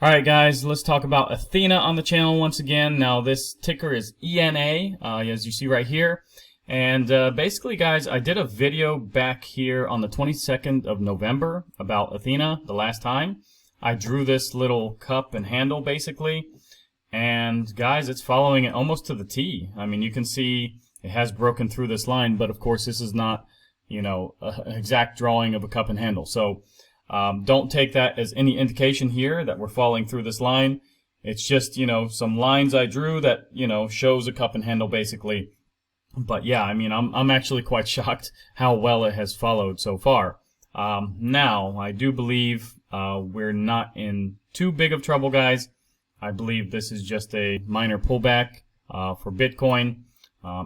Alright guys, let's talk about Ethena on the channel once again. Now this ticker is ENA, as you see right here. And basically guys, I did a video back here on the 22nd of November about Ethena the last time. I drew this little cup and handle basically. And guys, it's following it almost to the T. I mean, you can see it has broken through this line, but of course this is not, an exact drawing of a cup and handle. So don't take that as any indication here that we're falling through this line. It's just, some lines I drew that, shows a cup and handle basically. But yeah, I mean, I'm actually quite shocked how well it has followed so far. Now, I do believe we're not in too big of trouble, guys. I believe this is just a minor pullback for Bitcoin.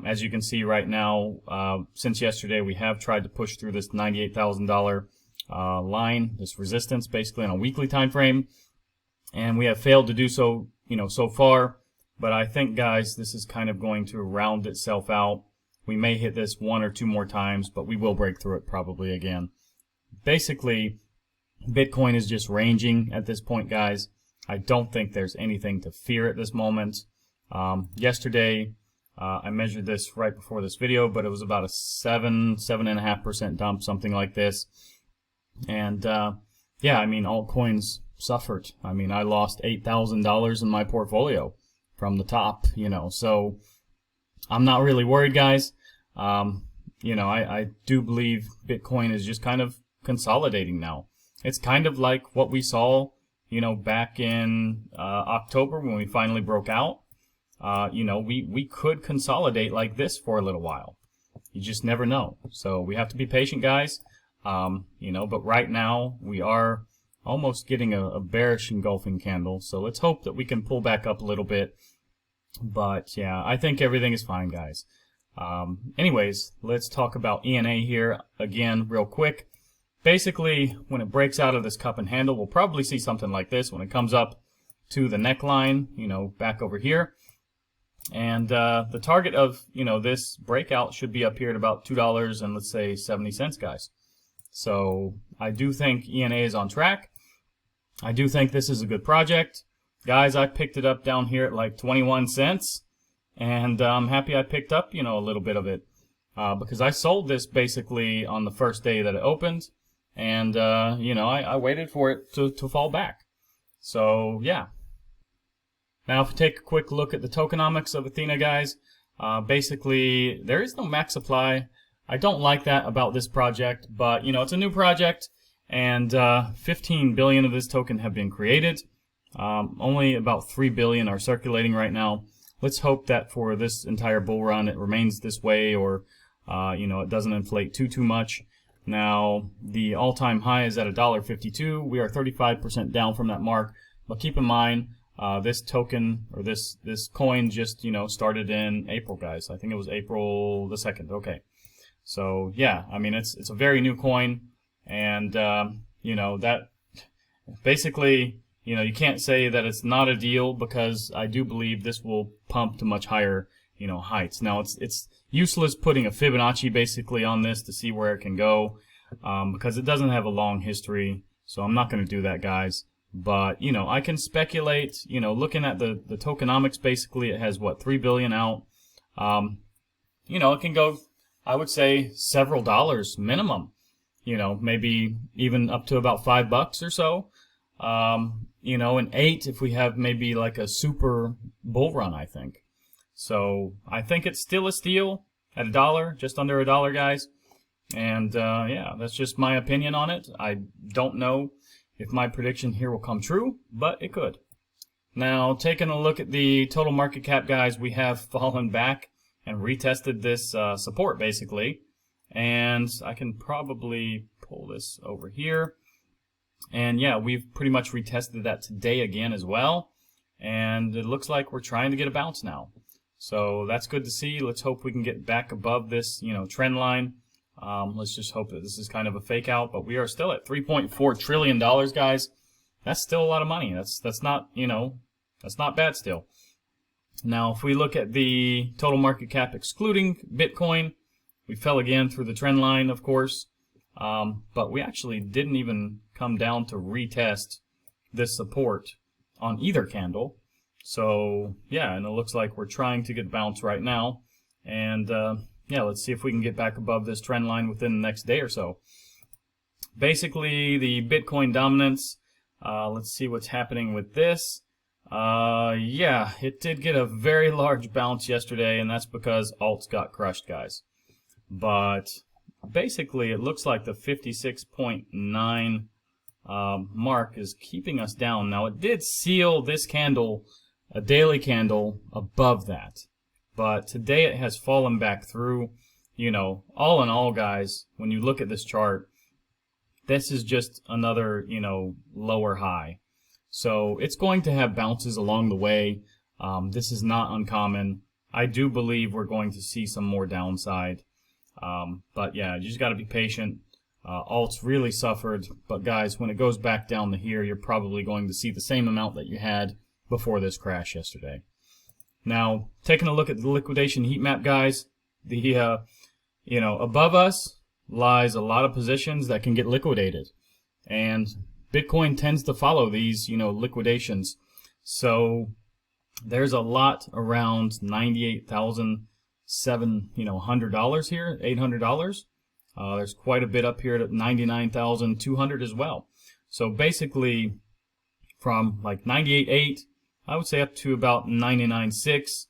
As you can see right now, since yesterday, we have tried to push through this $98,000 line, this resistance, basically on a weekly time frame, and we have failed to do so, so far. But I think, guys, this is kind of going to round itself out. We may hit this one or two more times, but we will break through it probably again. Basically, Bitcoin is just ranging at this point, guys. I don't think there's anything to fear at this moment. Yesterday, I measured this right before this video, but it was about a 7.5% dump, something like this. And yeah, I mean, altcoins suffered. I mean, I lost $8,000 in my portfolio from the top, so I'm not really worried, guys. I do believe Bitcoin is just kind of consolidating now. It's kind of like what we saw, back in October when we finally broke out. We could consolidate like this for a little while. You just never know. So we have to be patient, guys. But right now we are almost getting a bearish engulfing candle. So let's hope that we can pull back up a little bit. But yeah, I think everything is fine, guys. Anyways, let's talk about ENA here again real quick. Basically, when it breaks out of this cup and handle, we'll probably see something like this when it comes up to the neckline, back over here. And the target of, this breakout should be up here at about $2 and let's say 70 cents, guys. So I do think ENA is on track. I do think this is a good project. Guys, I picked it up down here at like 21 cents. And I'm happy I picked up, a little bit of it. Because I sold this basically on the first day that it opened. And, I waited for it to fall back. So, yeah. Now, if we take a quick look at the tokenomics of Ethena, guys, basically, there is no max supply. I don't like that about this project, but, it's a new project, and 15 billion of this token have been created. Only about 3 billion are circulating right now. Let's hope that for this entire bull run, it remains this way, or, it doesn't inflate too much. Now, the all-time high is at $1.52. We are 35% down from that mark, but keep in mind, this token, or this coin just, started in April, guys. I think it was April the 2nd. Okay. So, yeah, I mean, it's a very new coin. And, that basically, you can't say that it's not a deal because I do believe this will pump to much higher, heights. Now, it's useless putting a Fibonacci basically on this to see where it can go because it doesn't have a long history. So I'm not going to do that, guys. But, I can speculate, looking at the tokenomics, basically, it has, 3 billion out. It can go, I would say, several dollars minimum. Maybe even up to about $5 or so. And 8 if we have maybe like a super bull run, I think. So, I think it's still a steal at $1, just under $1, guys. And, yeah, that's just my opinion on it. I don't know if my prediction here will come true, but it could. Now, taking a look at the total market cap, guys, we have fallen back and retested this support, basically. And I can probably pull this over here. And, yeah, we've pretty much retested that today again as well. And it looks like we're trying to get a bounce now. So that's good to see. Let's hope we can get back above this, trend line. Let's just hope that this is kind of a fake out, but we are still at $3.4 trillion, guys. That's still a lot of money. That's not, that's not bad still. Now, if we look at the total market cap excluding Bitcoin, we fell again through the trend line, of course. But we actually didn't even come down to retest this support on either candle. So yeah, and it looks like we're trying to get bounce right now. And yeah, let's see if we can get back above this trend line within the next day or so. Basically, the Bitcoin dominance, let's see what's happening with this. Yeah, it did get a very large bounce yesterday, and that's because alts got crushed, guys. But basically, it looks like the 56.9 mark is keeping us down. Now, it did seal this candle, a daily candle, above that. But today it has fallen back through. You know, all in all, guys, when you look at this chart, this is just another, you know, lower high. So it's going to have bounces along the way. This is not uncommon. I do believe we're going to see some more downside. But yeah, you just got to be patient. Alts really suffered. But guys, when it goes back down to here, you're probably going to see the same amount that you had before this crash yesterday. Now, taking a look at the liquidation heat map, guys, the you know, above us lies a lot of positions that can get liquidated, and Bitcoin tends to follow these, you know, liquidations. So there's a lot around $98,700 here, $800. There's quite a bit up here at $99,200 as well. So basically, from like 98.8, I would say up to about 99.6,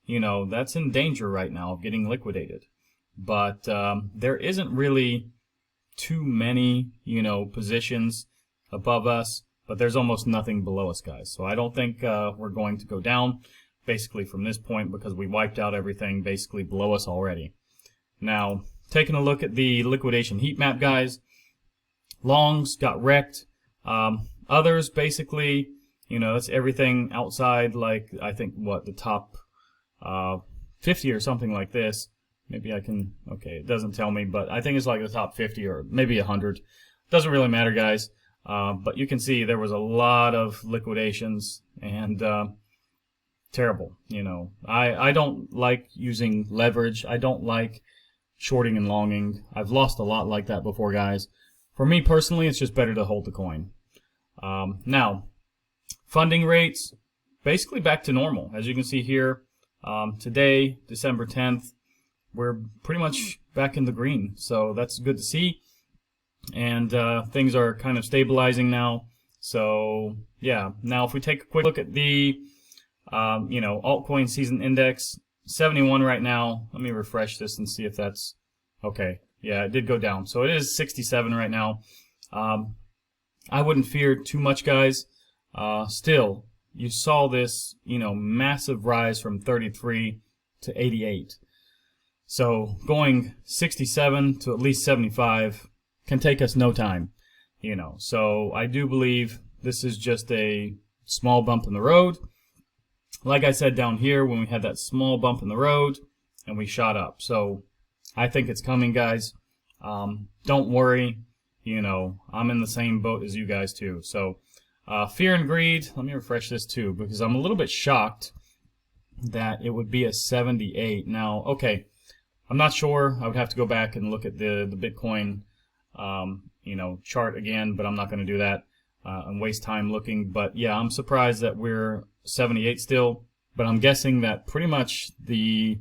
you know, that's in danger right now of getting liquidated. But there isn't really too many, you know, positions above us, but there's almost nothing below us, guys. So I don't think we're going to go down basically from this point, because we wiped out everything basically below us already. Now, taking a look at the liquidation heat map, guys, longs got wrecked. Others basically, you know, that's everything outside, like, I think, what, the top 50 or something like this. Maybe I can, okay, it doesn't tell me, but I think it's like the top 50 or maybe 100. Doesn't really matter, guys. But you can see there was a lot of liquidations, and terrible, you know. I don't like using leverage. I don't like shorting and longing. I've lost a lot like that before, guys. For me personally, it's just better to hold the coin. Now, funding rates, basically back to normal. As you can see here, today, December 10th, we're pretty much back in the green. So that's good to see. And things are kind of stabilizing now. So yeah, now if we take a quick look at the you know, altcoin season index, 71 right now. Let me refresh this and see if that's okay. Yeah, it did go down. So it is 67 right now. I wouldn't fear too much, guys. Still, you saw this, you know, massive rise from 33 to 88. So going 67 to at least 75 can take us no time, you know. So I do believe this is just a small bump in the road. Like I said down here, when we had that small bump in the road and we shot up. So I think it's coming, guys. Don't worry, you know, I'm in the same boat as you guys too. So fear and greed, let me refresh this too, because I'm a little bit shocked that it would be a 78. Now, okay, I'm not sure. I would have to go back and look at the Bitcoin you know, chart again, but I'm not going to do that and waste time looking. But yeah, I'm surprised that we're 78 still, but I'm guessing that pretty much the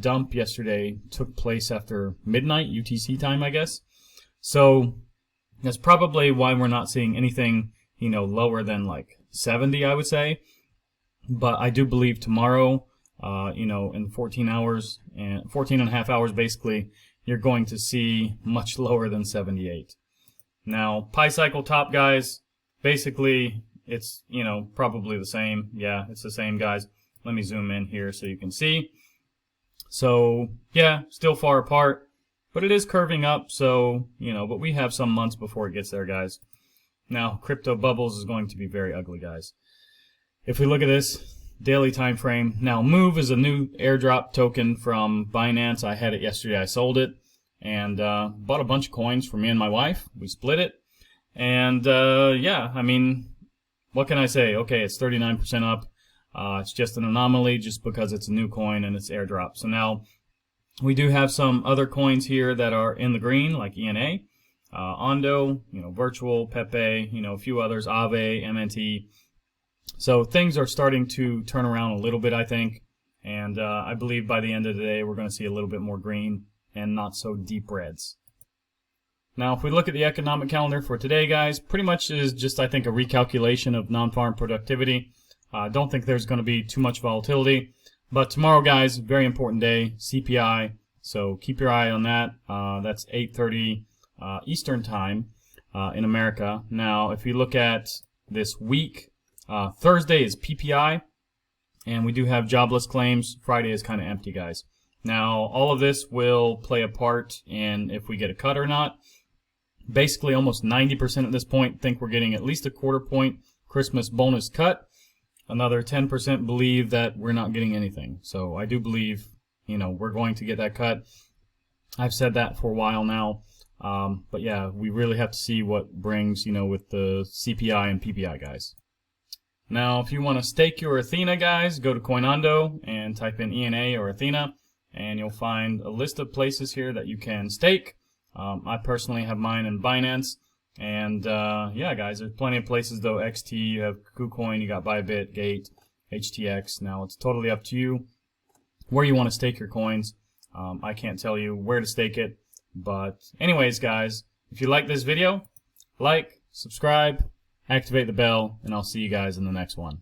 dump yesterday took place after midnight UTC time, I guess. So that's probably why we're not seeing anything, you know, lower than like 70, I would say. But I do believe tomorrow, you know, in 14 hours and 14 and a half hours, basically, you're going to see much lower than 78. Now, Pi cycle top, guys, basically, it's, you know, probably the same. Yeah, it's the same, guys. Let me zoom in here so you can see. So, yeah, still far apart, but it is curving up, so, you know, but we have some months before it gets there, guys. Now, crypto bubbles is going to be very ugly, guys. If we look at this daily time frame, now Move is a new airdrop token from Binance. I had it yesterday. I sold it and bought a bunch of coins for me and my wife. We split it, and yeah, I mean, what can I say? Okay, it's 39% up. It's just an anomaly just because it's a new coin and it's airdrop. So now we do have some other coins here that are in the green, like ENA, Ondo, you know, Virtual, Pepe, you know, a few others, Aave, MNT. So things are starting to turn around a little bit, I think, and I believe by the end of the day we're going to see a little bit more green and not so deep reds. Now, if we look at the economic calendar for today, guys, pretty much is just, I think, a recalculation of non-farm productivity. I don't think there's going to be too much volatility. But tomorrow, guys, very important day, CPI. So keep your eye on that. That's 8:30 Eastern Time in America. Now, if you look at this week, Thursday is PPI, and we do have jobless claims. Friday is kind of empty, guys. Now, all of this will play a part in if we get a cut or not. Basically, almost 90% at this point think we're getting at least a quarter point Christmas bonus cut. Another 10% believe that we're not getting anything. So I do believe, we're going to get that cut. I've said that for a while now. But yeah, we really have to see what brings, with the CPI and PPI, guys. Now, if you want to stake your Ethena, guys, go to Coinondo and type in ENA or Ethena, and you'll find a list of places here that you can stake. I personally have mine in Binance, and yeah, guys, there's plenty of places though. XT, you have KuCoin, you got Bybit, Gate, HTX. Now it's totally up to you where you want to stake your coins. I can't tell you where to stake it, but anyways, guys, if you like this video, like, subscribe, activate the bell, and I'll see you guys in the next one.